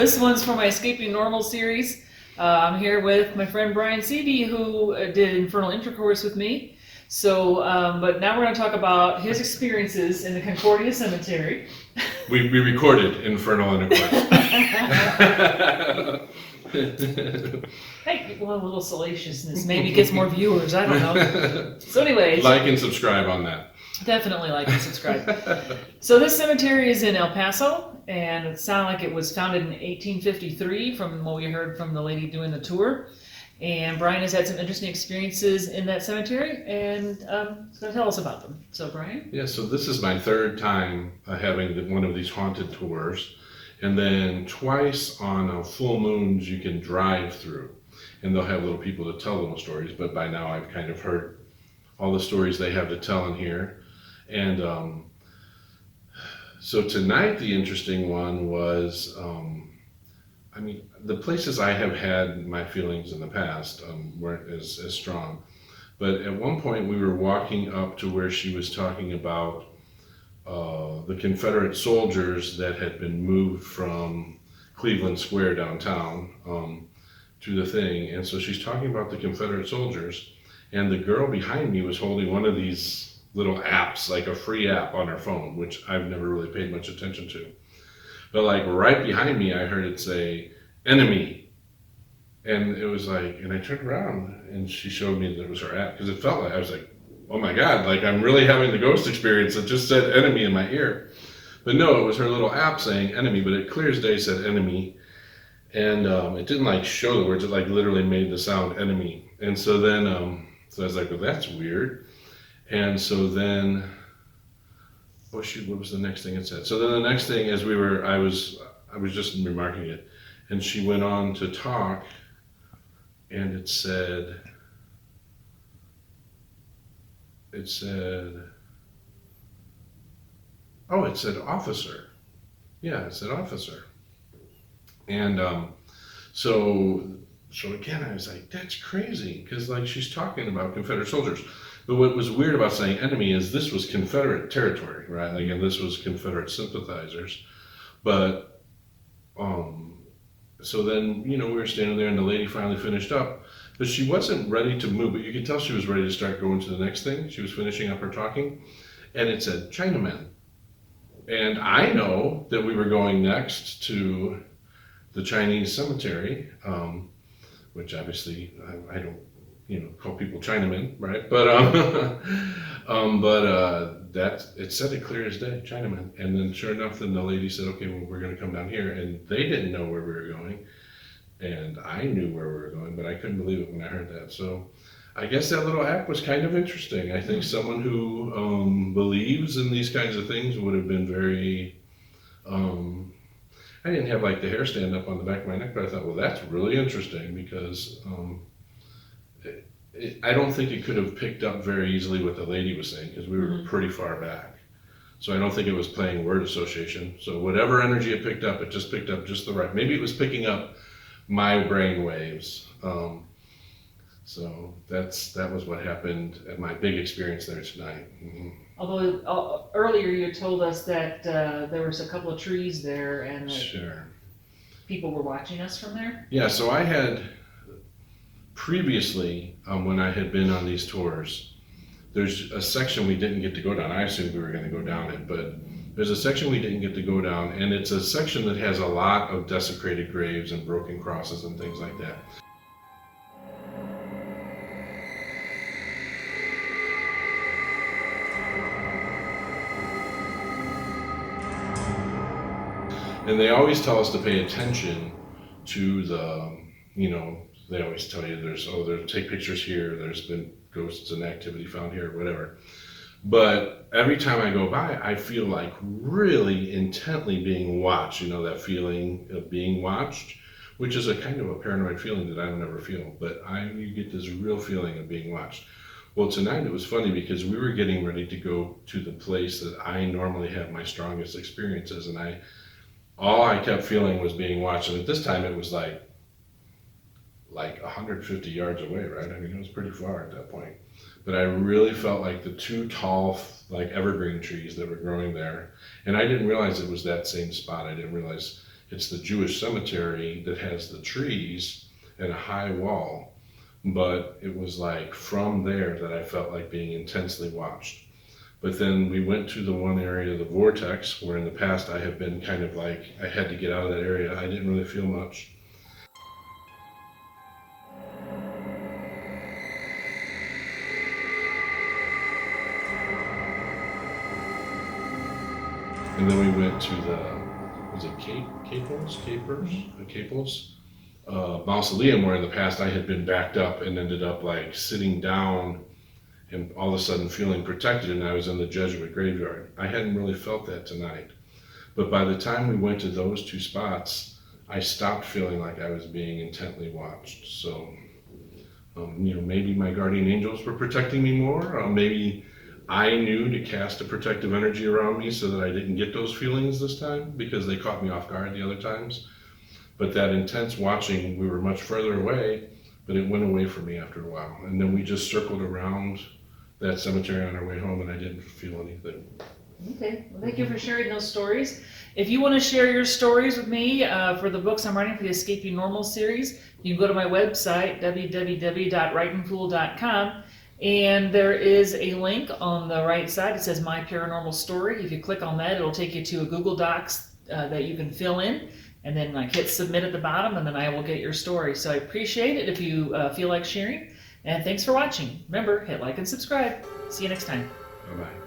this one's for my Escaping Normal series. I'm here with my friend Brian Sieve, who did Infernal Intercourse with me. So, but now we're going to talk about his experiences in the Concordia Cemetery. We recorded Infernal Intercourse. Hey, well, a little salaciousness maybe gets more viewers. I don't know. So, anyways, like and subscribe on that. Definitely like and subscribe. So this cemetery is in El Paso, and it sounded like it was founded in 1853 from what we heard from the lady doing the tour. And Brian has had some interesting experiences in that cemetery, and he's going to tell us about them. So Brian? Yeah, so this is my third time having one of these haunted tours. And then twice on full moons you can drive through. And they'll have little people to tell little stories, but by now I've kind of heard all the stories they have to tell in here. And so tonight the interesting one was, the places I have had my feelings in the past weren't as strong. But at one point we were walking up to where she was talking about the Confederate soldiers that had been moved from Cleveland Square downtown to the thing. And so she's talking about the Confederate soldiers, and the girl behind me was holding one of these little apps, like a free app on her phone, which I've never really paid much attention to. But like right behind me, I heard it say, enemy. And it was like, and I turned around and she showed me that it was her app, because it felt like, I was like, oh my God, like I'm really having the ghost experience. It just said enemy in my ear. But no, it was her little app saying enemy, but it clear as day said enemy. And it didn't like show the words, it like literally made the sound enemy. And so then, so I was like, well, that's weird. And so then, oh shoot, what was the next thing it said? So then the next thing as I was just remarking it, and she went on to talk, and it said officer. Yeah, it said officer. And so again, I was like, that's crazy, because like she's talking about Confederate soldiers. But what was weird about saying enemy is this was Confederate territory, right? Like, and this was Confederate sympathizers. But so then, we were standing there and the lady finally finished up, but she wasn't ready to move, but you could tell she was ready to start going to the next thing. She was finishing up her talking, and it said Chinamen. And I know that we were going next to the Chinese cemetery, which obviously I don't, call people Chinamen, right? But that it said it clear as day, Chinamen. And then sure enough, then the lady said, okay, well, we're going to come down here, and they didn't know where we were going, and I knew where we were going, but I couldn't believe it when I heard that. So I guess that little act was kind of interesting. I think someone who believes in these kinds of things would have been very. I didn't have like the hair stand up on the back of my neck, but I thought, well, that's really interesting, because I don't think it could have picked up very easily what the lady was saying, because we were pretty far back. So I don't think it was playing word association. So whatever energy it picked up, it just picked up just the right. Maybe it was picking up my brain waves. So that was what happened at my big experience there tonight. Mm-hmm. Although earlier you told us that there was a couple of trees there, and Sure. People were watching us from there. Yeah, so I had previously, when I had been on these tours, there's a section we didn't get to go down. I assumed we were going to go down it, but there's a section we didn't get to go down, and it's a section that has a lot of desecrated graves and broken crosses and things like that. And they always tell us to pay attention to the, they always tell you take pictures here, there's been ghosts and activity found here, whatever. But every time I go by, I feel like really intently being watched, that feeling of being watched, which is a kind of a paranoid feeling that I don't ever feel, but you get this real feeling of being watched. Well, tonight it was funny because we were getting ready to go to the place that I normally have my strongest experiences, and all I kept feeling was being watched. And at this time it was like 150 yards away, right? I mean, it was pretty far at that point. But I really felt like the two tall, like evergreen trees that were growing there. And I didn't realize it was that same spot. I didn't realize, It's the Jewish cemetery that has the trees and a high wall. But it was like from there that I felt like being intensely watched. But then we went to the one area, the vortex, where in the past I have been kind of like, I had to get out of that area. I didn't really feel much. And then we went to the, was it Capels mausoleum, where in the past I had been backed up and ended up like sitting down and all of a sudden feeling protected, and I was in the Jesuit graveyard. I hadn't really felt that tonight. But by the time we went to those two spots, I stopped feeling like I was being intently watched. So, maybe my guardian angels were protecting me more. Maybe I knew to cast a protective energy around me so that I didn't get those feelings this time, because they caught me off guard the other times. But that intense watching, we were much further away, but it went away from me after a while. And then we just circled around that cemetery on our way home, and I didn't feel anything. Okay, well, thank you for sharing those stories. If you want to share your stories with me for the books I'm writing for the Escaping Normal series, you can go to my website, www.writingfool.com, and there is a link on the right side. It says My Paranormal Story. If you click on that, it'll take you to a Google Docs that you can fill in, and then hit submit at the bottom, and then I will get your story. So I appreciate it if you feel like sharing, and thanks for watching. Remember, hit like and subscribe. See you next time. Bye-bye.